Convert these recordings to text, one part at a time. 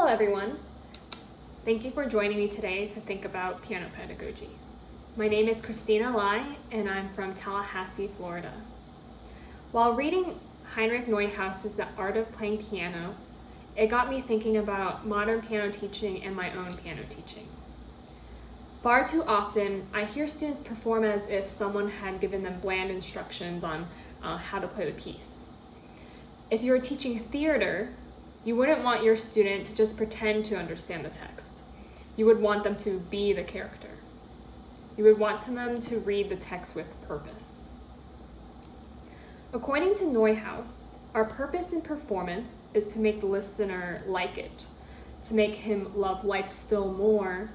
everyone. Thank you for joining me today to think about piano pedagogy. My name is Christina Lai, and I'm from Tallahassee, Florida. While reading Heinrich Neuhaus's The Art of Playing Piano, it got me thinking about modern piano teaching and my own piano teaching. Far too often, I hear students perform as if someone had given them bland instructions on how to play the piece. If you were teaching theater, you wouldn't want your student to just pretend to understand the text. You would want them to be the character. You would want them to read the text with purpose. According to Neuhaus, our purpose in performance is to make the listener like it, to make him love life still more,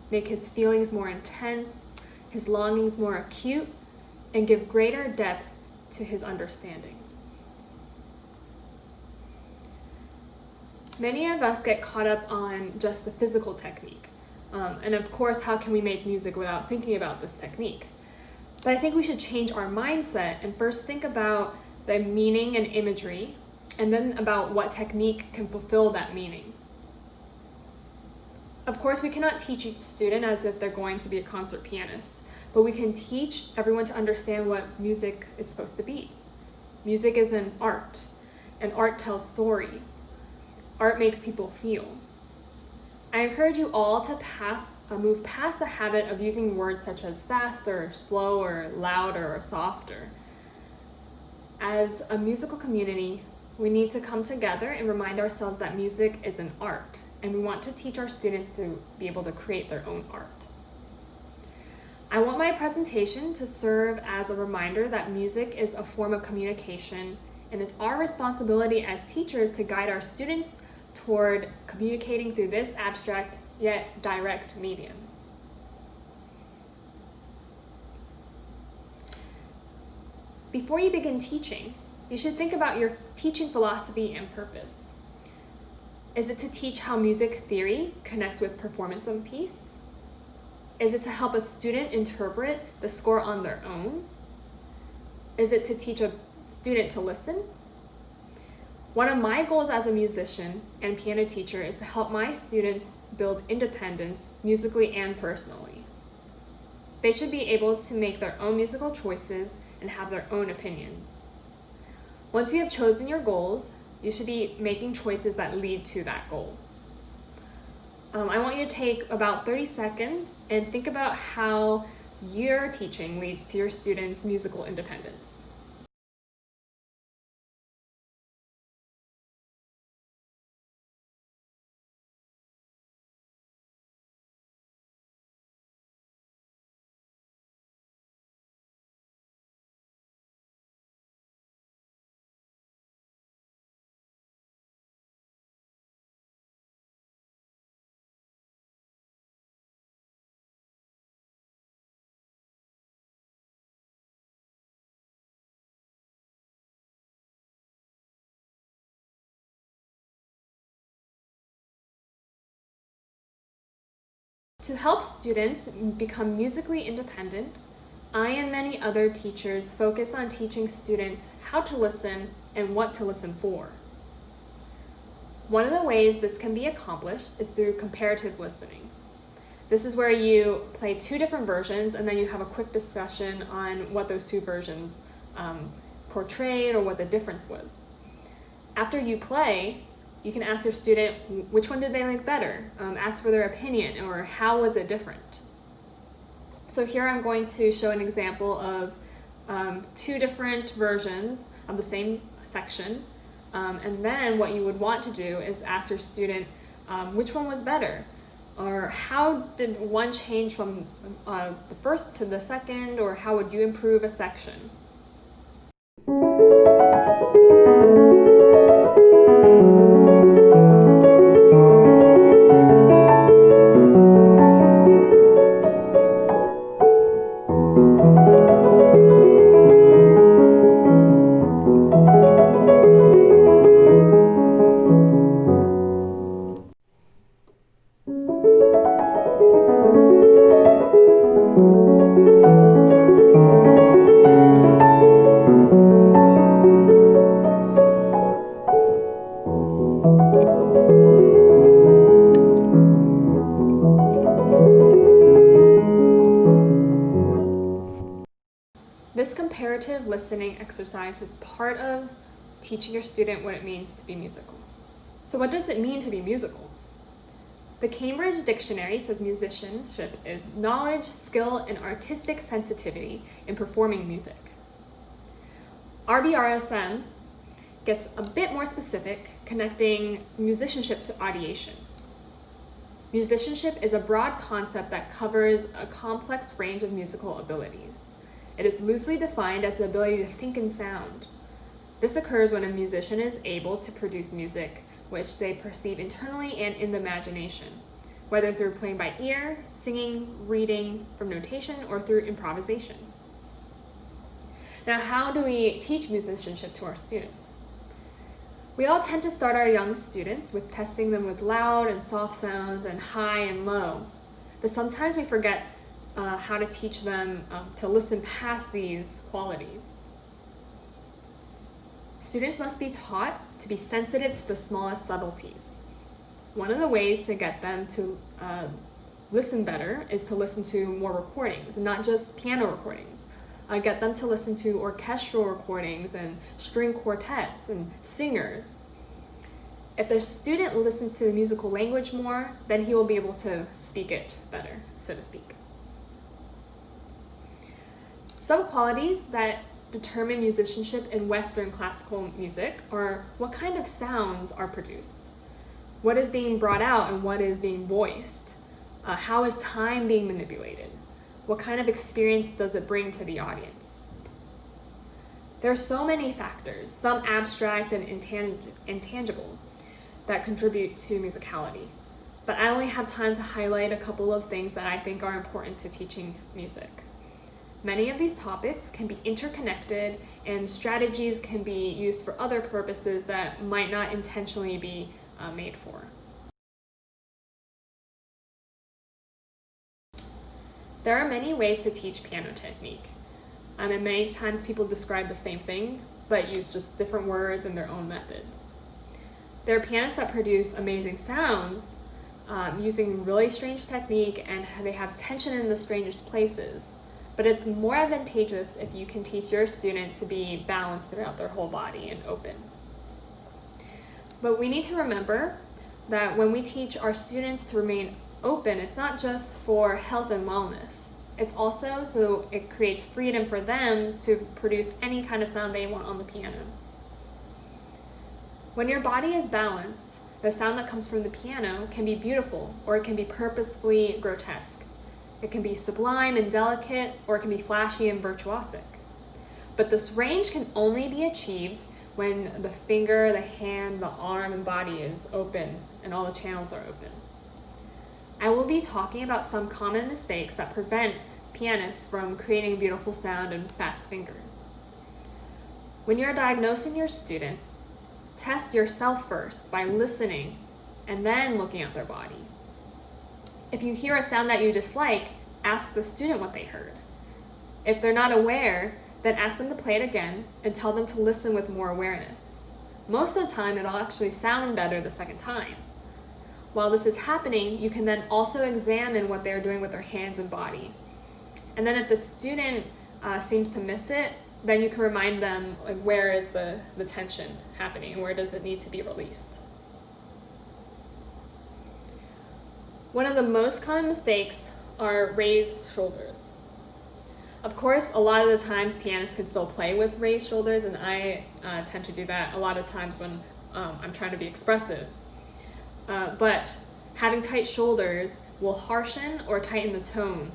make his feelings more intense, his longings more acute, and give greater depth to his understanding. Many of us get caught up on just the physical technique. And of course, how can we make music without thinking about this technique? But I think we should change our mindset and first think about the meaning and imagery, and then about what technique can fulfill that meaning. Of course, we cannot teach each student as if they're going to be a concert pianist, but we can teach everyone to understand what music is supposed to be. Music is an art, and art tells stories. Art makes people feel. I encourage you all to move past the habit of using words such as faster, slower, louder, or softer. As a musical community, we need to come together and remind ourselves that music is an art, and we want to teach our students to be able to create their own art. I want my presentation to serve as a reminder that music is a form of communication, and it's our responsibility as teachers to guide our students toward communicating through this abstract yet direct medium. Before you begin teaching, you should think about your teaching philosophy and purpose. Is it to teach how music theory connects with performance of a piece? Is it to help a student interpret the score on their own? Is it to teach a student to listen? One of my goals as a musician and piano teacher is to help my students build independence musically and personally. They should be able to make their own musical choices and have their own opinions. Once you have chosen your goals, you should be making choices that lead to that goal. I want you to take about 30 seconds and think about how your teaching leads to your students' musical independence. To help students become musically independent, I and many other teachers focus on teaching students how to listen and what to listen for. One of the ways this can be accomplished is through comparative listening. This is where you play two different versions and then you have a quick discussion on what those two versions portrayed or what the difference was. After you play, you can ask your student which one did they like better, ask for their opinion, or how was it different. So here I'm going to show an example of two different versions of the same section, and then what you would want to do is ask your student which one was better, or how did one change from the first to the second, or how would you improve a section. listening exercise is part of teaching your student what it means to be musical. So what does it mean to be musical? The Cambridge Dictionary says musicianship is knowledge, skill, and artistic sensitivity in performing music. RBRSM gets a bit more specific, connecting musicianship to audiation. Musicianship is a broad concept that covers a complex range of musical abilities. It is loosely defined as the ability to think in sound. This occurs when a musician is able to produce music which they perceive internally and in the imagination, whether through playing by ear, singing, reading from notation, or through improvisation. Now, how do we teach musicianship to our students? We all tend to start our young students with testing them with loud and soft sounds and high and low, but sometimes we forget how to teach them to listen past these qualities. Students must be taught to be sensitive to the smallest subtleties. One of the ways to get them to listen better is to listen to more recordings, not just piano recordings. Get them to listen to orchestral recordings and string quartets and singers. If the student listens to the musical language more, then he will be able to speak it better, so to speak. Some qualities that determine musicianship in Western classical music are what kind of sounds are produced, what is being brought out and what is being voiced, how is time being manipulated, what kind of experience does it bring to the audience. There are so many factors, some abstract and intangible, that contribute to musicality, but I only have time to highlight a couple of things that I think are important to teaching music. Many of these topics can be interconnected, and strategies can be used for other purposes that might not intentionally be made for. There are many ways to teach piano technique, and many times people describe the same thing, but use just different words and their own methods. There are pianists that produce amazing sounds using really strange technique, and they have tension in the strangest places. But it's more advantageous if you can teach your student to be balanced throughout their whole body and open. But we need to remember that when we teach our students to remain open, it's not just for health and wellness. It's also so it creates freedom for them to produce any kind of sound they want on the piano. When your body is balanced, the sound that comes from the piano can be beautiful, or it can be purposefully grotesque. It can be sublime and delicate, or it can be flashy and virtuosic. But this range can only be achieved when the finger, the hand, the arm, and body is open and all the channels are open. I will be talking about some common mistakes that prevent pianists from creating beautiful sound and fast fingers. When you're diagnosing your student, test yourself first by listening and then looking at their body. If you hear a sound that you dislike, ask the student what they heard. If they're not aware, then ask them to play it again and tell them to listen with more awareness. Most of the time, it'll actually sound better the second time. While this is happening, you can then also examine what they're doing with their hands and body. And then if the student seems to miss it, then you can remind them, like, where is the tension happening and where does it need to be released. One of the most common mistakes are raised shoulders. Of course, a lot of the times pianists can still play with raised shoulders, and I tend to do that a lot of times when I'm trying to be expressive. But having tight shoulders will harshen or tighten the tone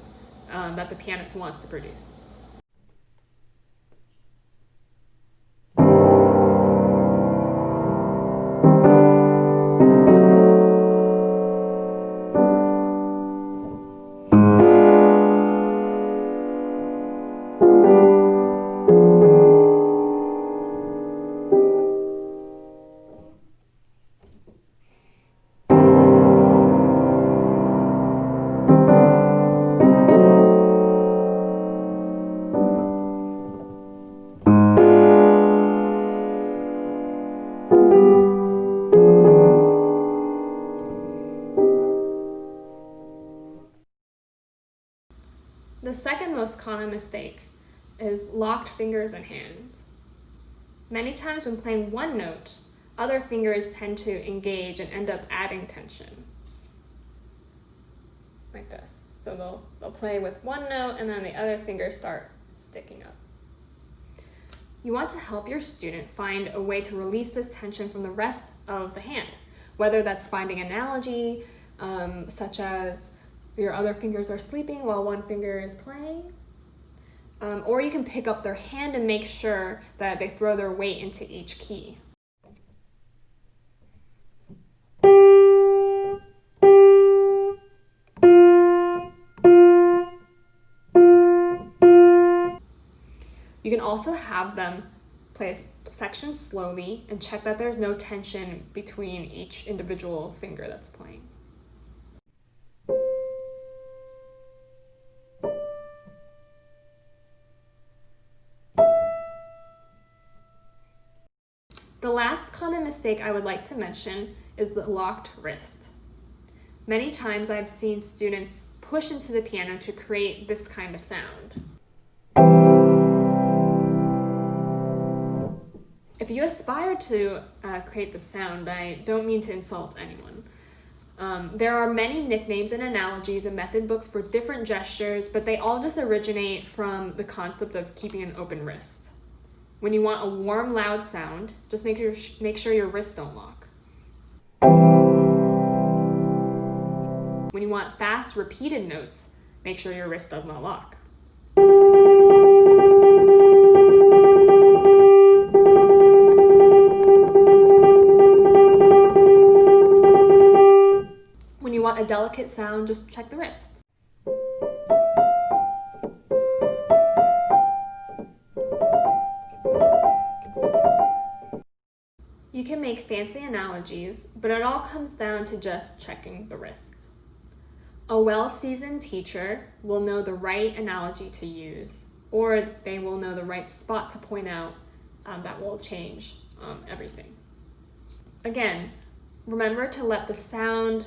that the pianist wants to produce. The second most common mistake is locked fingers and hands. Many times when playing one note, other fingers tend to engage and end up adding tension. Like this. So they'll play with one note and then the other fingers start sticking up. You want to help your student find a way to release this tension from the rest of the hand, whether that's finding an analogy, such as your other fingers are sleeping while one finger is playing, or you can pick up their hand and make sure that they throw their weight into each key. You can also have them play a section slowly and check that there's no tension between each individual finger that's playing. The last common mistake I would like to mention is the locked wrist. Many times I've seen students push into the piano to create this kind of sound. If you aspire to create the sound, I don't mean to insult anyone. There are many nicknames and analogies and method books for different gestures, but they all just originate from the concept of keeping an open wrist. When you want a warm, loud sound, just make sure your wrists don't lock. When you want fast, repeated notes, make sure your wrist does not lock. When you want a delicate sound, just check the wrist. You can make fancy analogies, but it all comes down to just checking the wrist. A well-seasoned teacher will know the right analogy to use, or they will know the right spot to point out that will change everything. Again, remember to let the sound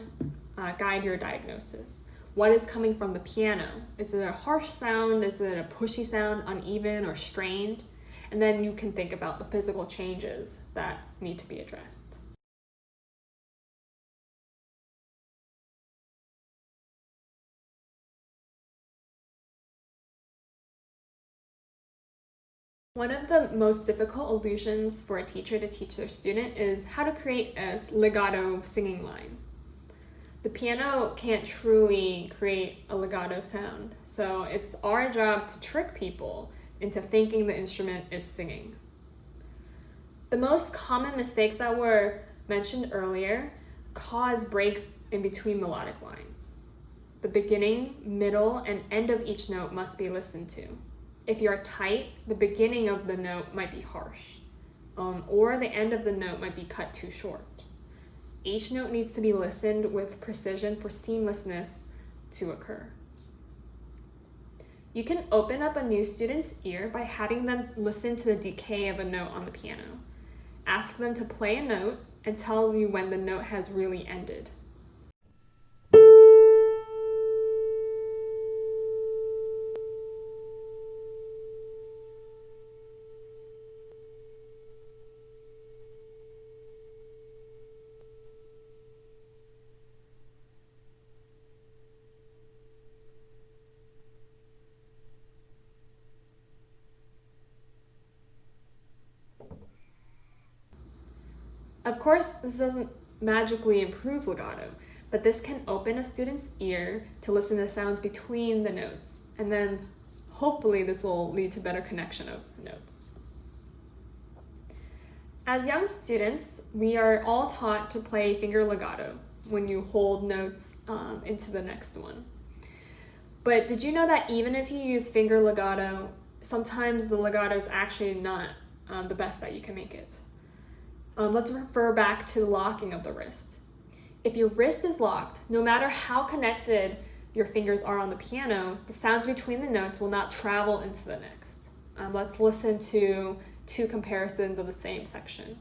guide your diagnosis. What is coming from the piano? Is it a harsh sound? Is it a pushy sound, uneven or strained? And then you can think about the physical changes that need to be addressed. One of the most difficult illusions for a teacher to teach their student is how to create a legato singing line. The piano can't truly create a legato sound, so it's our job to trick people into thinking the instrument is singing. The most common mistakes that were mentioned earlier cause breaks in between melodic lines. The beginning, middle, and end of each note must be listened to. If you're tight, the beginning of the note might be harsh, or the end of the note might be cut too short. Each note needs to be listened with precision for seamlessness to occur. You can open up a new student's ear by having them listen to the decay of a note on the piano. Ask them to play a note and tell you when the note has really ended. Of course, this doesn't magically improve legato, but this can open a student's ear to listen to sounds between the notes, and then hopefully this will lead to better connection of notes. As young students, we are all taught to play finger legato when you hold notes into the next one. But did you know that even if you use finger legato, sometimes the legato is actually not the best that you can make it? Let's refer back to the locking of the wrist. If your wrist is locked, no matter how connected your fingers are on the piano, the sounds between the notes will not travel into the next. Let's listen to two comparisons of the same section.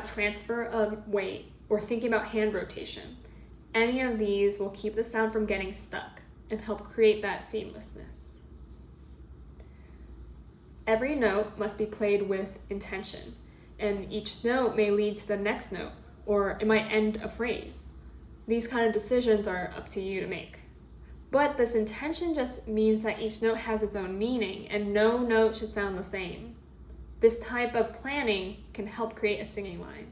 about transfer of weight or thinking about hand rotation, any of these will keep the sound from getting stuck and help create that seamlessness. Every note must be played with intention, and each note may lead to the next note, or it might end a phrase. These kind of decisions are up to you to make. But this intention just means that each note has its own meaning, and no note should sound the same. This type of planning can help create a singing line.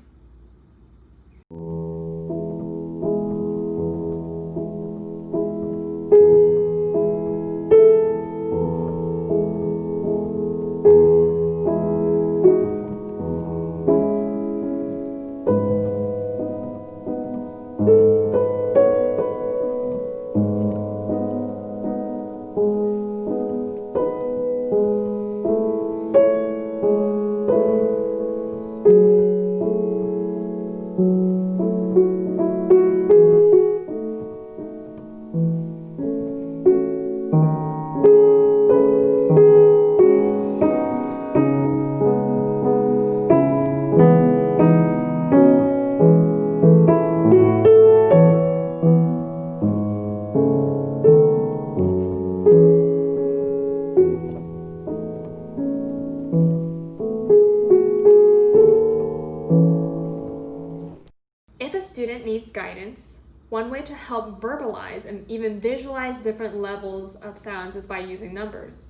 If a student needs guidance, one way to help verbalize and even visualize different levels of sounds is by using numbers.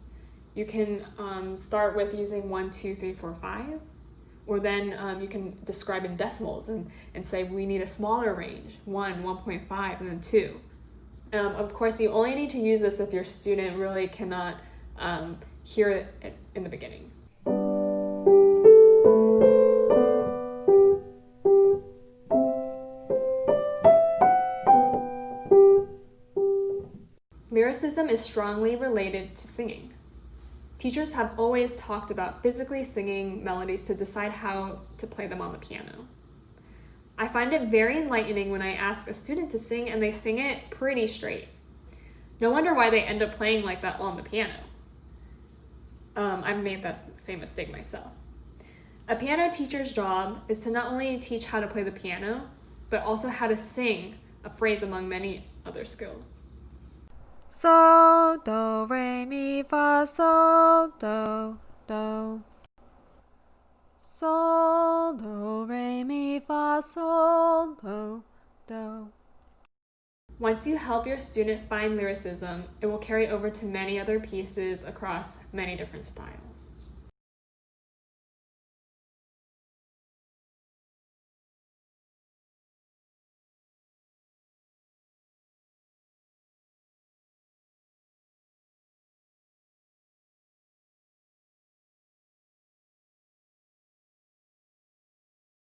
You can start with using 1, 2, 3, 4, 5, or then you can describe in decimals and say we need a smaller range, 1, 1.5, and then 2. Of course, you only need to use this if your student really cannot hear it in the beginning. Lyricism is strongly related to singing. Teachers have always talked about physically singing melodies to decide how to play them on the piano. I find it very enlightening when I ask a student to sing and they sing it pretty straight. No wonder why they end up playing like that on the piano. I've made that same mistake myself. A piano teacher's job is to not only teach how to play the piano, but also how to sing a phrase among many other skills. Sol, do, re, mi, fa, sol, do, do. Sol, do, re, mi, fa, sol, do, do. Once you help your student find lyricism, it will carry over to many other pieces across many different styles.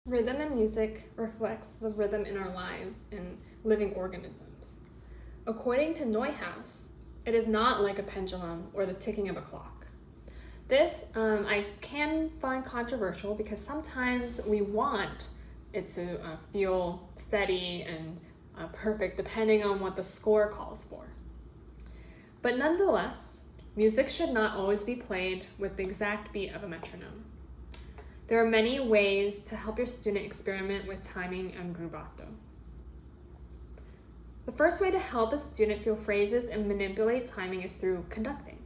Rhythm in music reflects the rhythm in our lives and living organisms. According to Neuhaus, it is not like a pendulum or the ticking of a clock. This I can find controversial because sometimes we want it to feel steady and perfect depending on what the score calls for. But nonetheless, music should not always be played with the exact beat of a metronome. There are many ways to help your student experiment with timing and rubato. The first way to help a student feel phrases and manipulate timing is through conducting.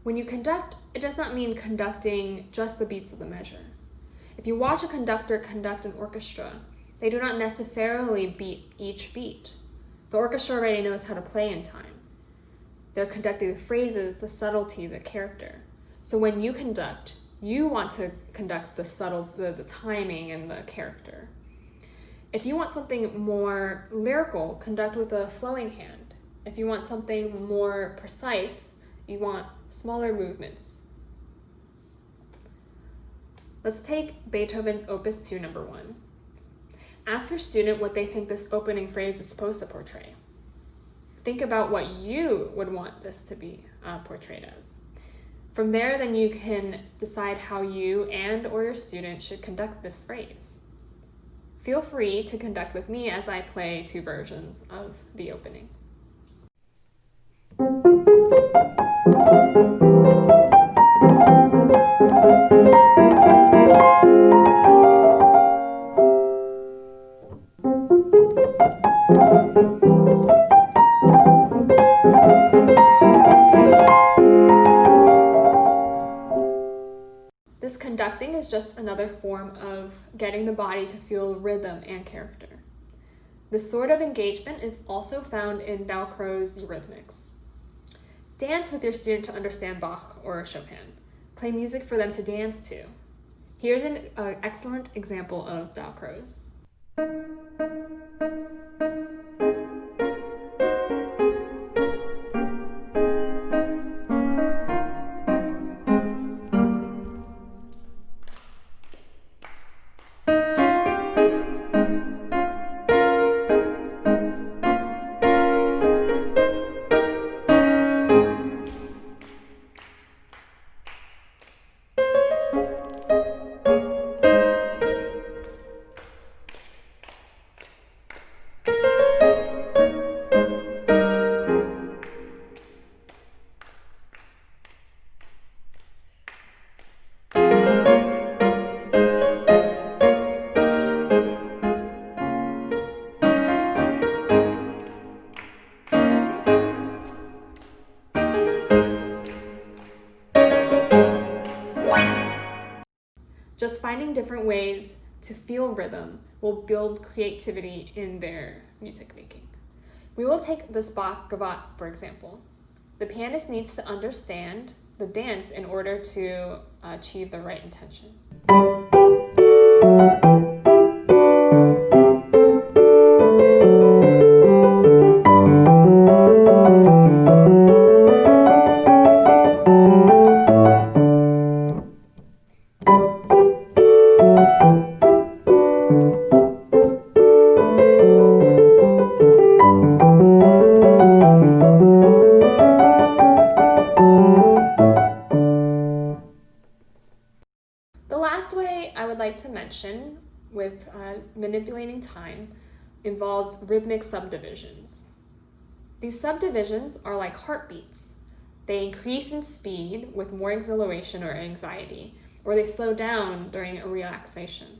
When you conduct, it does not mean conducting just the beats of the measure. If you watch a conductor conduct an orchestra, they do not necessarily beat each beat. The orchestra already knows how to play in time. They're conducting the phrases, the subtlety, the character. So when you conduct, you want to conduct the timing and the character. If you want something more lyrical, conduct with a flowing hand. If you want something more precise, you want smaller movements. Let's take Beethoven's Opus 2, number 1. Ask your student what they think this opening phrase is supposed to portray. Think about what you would want this to be portrayed as. From there, then you can decide how you and or your student should conduct this phrase. Feel free to conduct with me as I play 2 versions of the opening. is just another form of getting the body to feel rhythm and character. This sort of engagement is also found in Dalcroze's Eurythmics. Dance with your student to understand Bach or Chopin. Play music for them to dance to. Here's an excellent example of Dalcroze. Just finding different ways to feel rhythm will build creativity in their music making. We will take this Bach Gavotte, for example. The pianist needs to understand the dance in order to achieve the right intention. The last way I would like to mention with manipulating time involves rhythmic subdivisions. These subdivisions are like heartbeats. They increase in speed with more exhilaration or anxiety, or they slow down during a relaxation.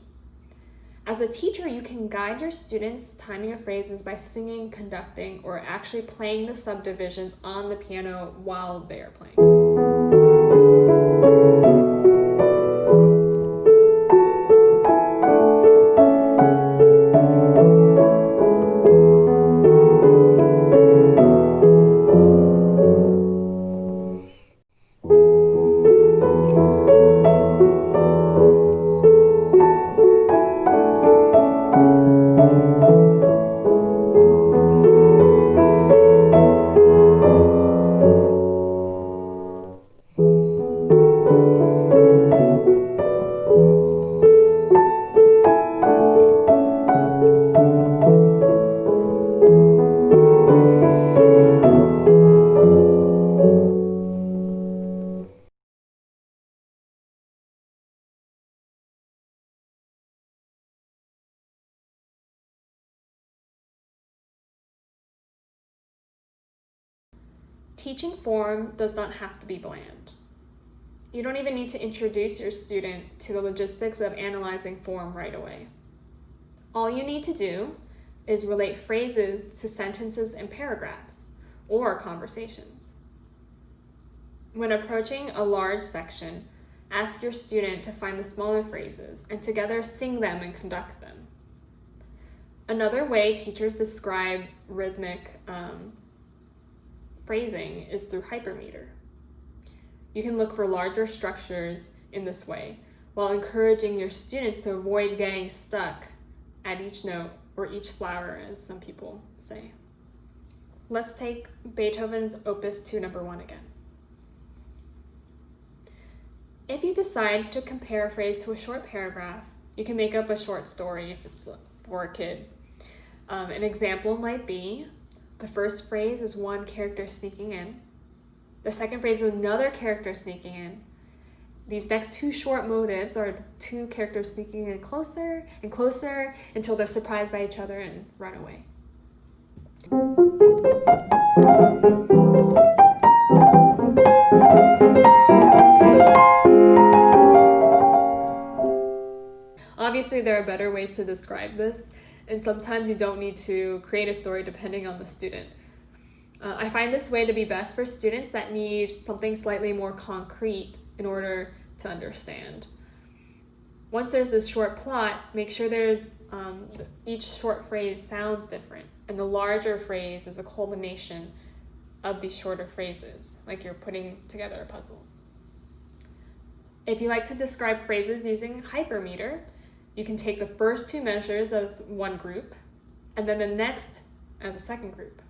As a teacher, you can guide your students' timing of phrases by singing, conducting, or actually playing the subdivisions on the piano while they are playing. Teaching form does not have to be bland. You don't even need to introduce your student to the logistics of analyzing form right away. All you need to do is relate phrases to sentences and paragraphs, or conversations. When approaching a large section, ask your student to find the smaller phrases and together sing them and conduct them. Another way teachers describe rhythmic phrasing is through hypermeter. You can look for larger structures in this way while encouraging your students to avoid getting stuck at each note or each flower, as some people say. Let's take Beethoven's Opus 2 No. 1 again. If you decide to compare a phrase to a short paragraph, you can make up a short story if it's for a kid. An example might be, the first phrase is one character sneaking in. The second phrase is another character sneaking in. These next two short motives are two characters sneaking in closer and closer until they're surprised by each other and run away. Obviously, there are better ways to describe this, and sometimes you don't need to create a story depending on the student. I find this way to be best for students that need something slightly more concrete in order to understand. Once there's this short plot, make sure each short phrase sounds different, and the larger phrase is a culmination of these shorter phrases, like you're putting together a puzzle. If you like to describe phrases using hypermeter, you can take the first 2 measures as one group, and then the next as a second group.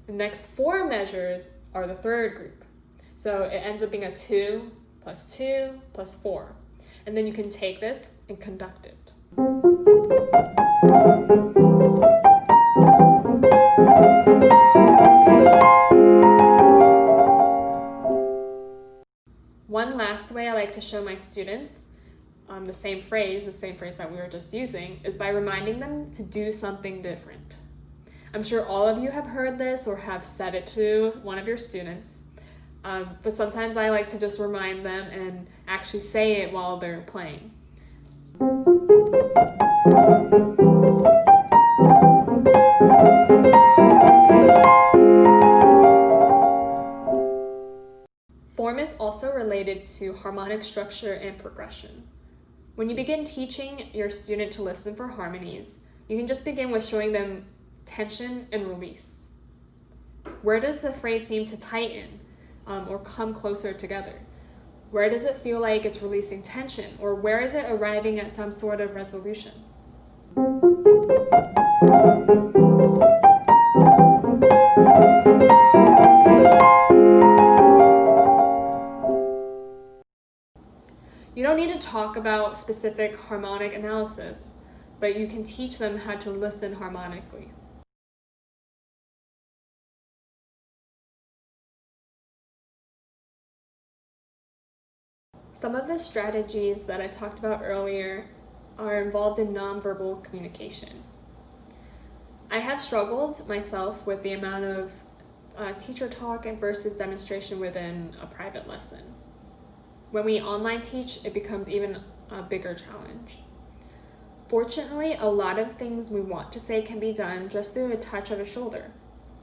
The next 4 measures are the third group. So it ends up being a 2 plus 2 plus 4. And then you can take this and conduct it. One last way I like to show my students the same phrase that we were just using, is by reminding them to do something different. I'm sure all of you have heard this or have said it to one of your students, but sometimes I like to just remind them and actually say it while they're playing. Form is also related to harmonic structure and progression. When you begin teaching your student to listen for harmonies, you can just begin with showing them tension and release. Where does the phrase seem to tighten or come closer together? Where does it feel like it's releasing tension, or where is it arriving at some sort of resolution? You don't need to talk about specific harmonic analysis, but you can teach them how to listen harmonically. Some of the strategies that I talked about earlier are involved in nonverbal communication. I have struggled myself with the amount of teacher talk and versus demonstration within a private lesson. When we online teach, it becomes even a bigger challenge. Fortunately, a lot of things we want to say can be done just through a touch of a shoulder,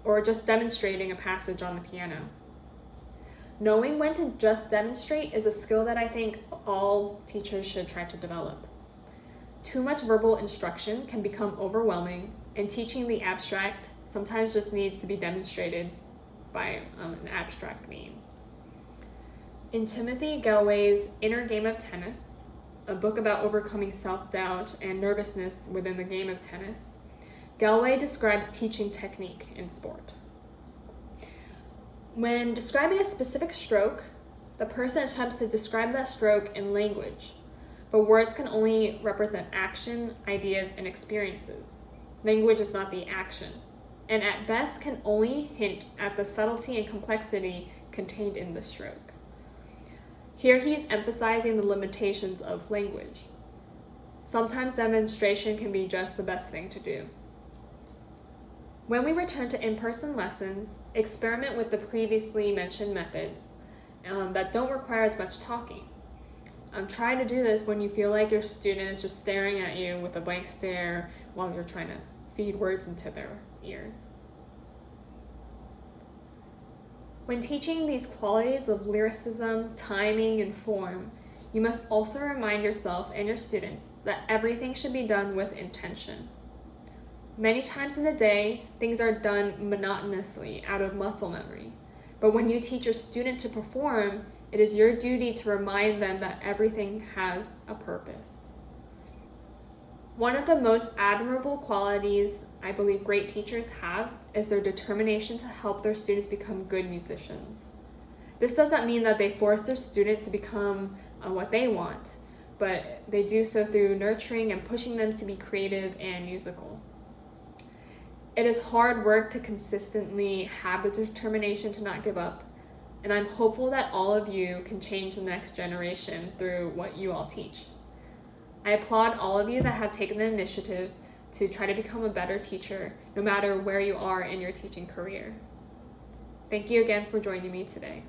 or just demonstrating a passage on the piano. Knowing when to just demonstrate is a skill that I think all teachers should try to develop. Too much verbal instruction can become overwhelming, and teaching the abstract sometimes just needs to be demonstrated by an abstract mean. In Timothy Gallwey's Inner Game of Tennis, a book about overcoming self-doubt and nervousness within the game of tennis, Gallwey describes teaching technique in sport. When describing a specific stroke, the person attempts to describe that stroke in language, but words can only represent action, ideas, and experiences. Language is not the action, and at best can only hint at the subtlety and complexity contained in the stroke. Here he is emphasizing the limitations of language. Sometimes demonstration can be just the best thing to do. When we return to in-person lessons, experiment with the previously mentioned methods that don't require as much talking. Try to do this when you feel like your student is just staring at you with a blank stare while you're trying to feed words into their ears. When teaching these qualities of lyricism, timing, and form, you must also remind yourself and your students that everything should be done with intention. Many times in the day, things are done monotonously out of muscle memory. But when you teach your student to perform, it is your duty to remind them that everything has a purpose. One of the most admirable qualities I believe great teachers have is their determination to help their students become good musicians. This doesn't mean that they force their students to become what they want, but they do so through nurturing and pushing them to be creative and musical. It is hard work to consistently have the determination to not give up, and I'm hopeful that all of you can change the next generation through what you all teach. I applaud all of you that have taken the initiative to try to become a better teacher, no matter where you are in your teaching career. Thank you again for joining me today.